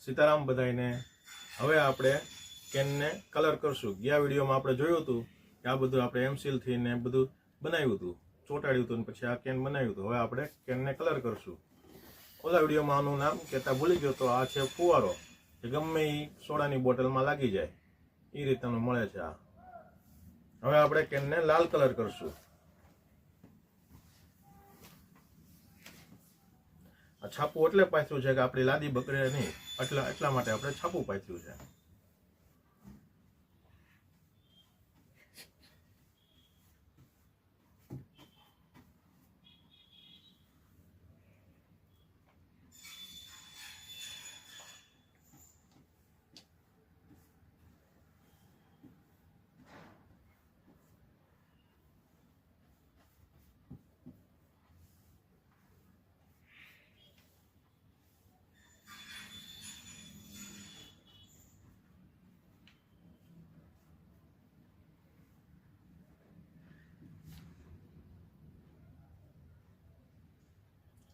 સીતારામ બધાઈને। હવે આપણે કેનને કલર કરશું। ગયા વિડીયોમાં આપણે જોયું હતું કે આ બધું આપણે એમસીલથી ને બધું બનાવ્યું હતું, ચોંટાડ્યું હતું, પછી આ કેન બનાવ્યું હતું। હવે આપણે કેનને કલર કરશું। ઓલા વિડીયોમાં આનું નામ કહેતા ભૂલી ગયો તો આ છે ફુવારો, જે ગમે એ સોડાની બોટલમાં લાગી જાય એ રીતનું મળે છે આ। હવે આપણે કેનને લાલ કલર કરશું। આ છાપું એટલે પાથર્યું છે કે આપણી લાદી બગડે નહીં, એટલા માટે આપણે છાપું પાથર્યું છે।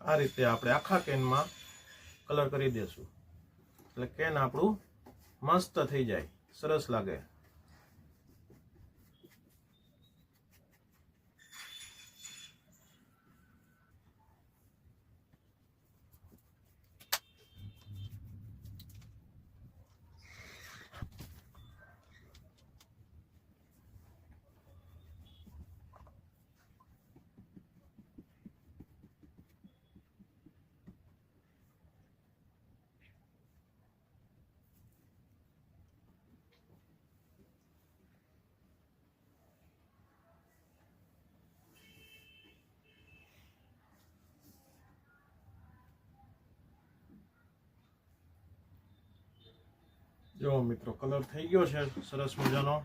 આ રીતે આપણે આખા કેનમાં કલર કરી દેશું એટલે કેન આપણું મસ્ત થઈ જાય, સરસ લાગે। જો મિત્રો કલર થઈ ગયો છે સરસ મજાનો।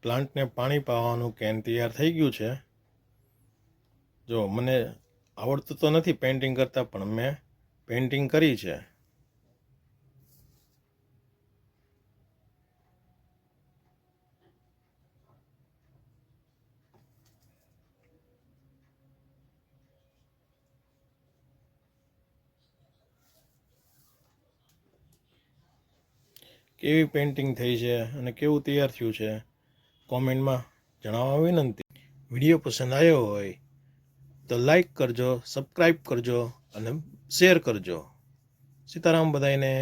પ્લાન્ટને પાણી પાવાનું કેન તૈયાર થઈ ગયું છે। જો મને આવડતું તો નથી પેઇન્ટિંગ કરતા, પણ મેં પેઇન્ટિંગ કરી છે। કેવી પેઇન્ટિંગ થઈ છે અને કેવું તૈયાર થયું છે કોમેન્ટમાં જણાવવા વિનંતી। વિડીયો પસંદ આવ્યો હોય તો લાઈક કરજો, સબસ્ક્રાઈબ કરજો અને શેર કરજો। સીતારામ બધાઈને।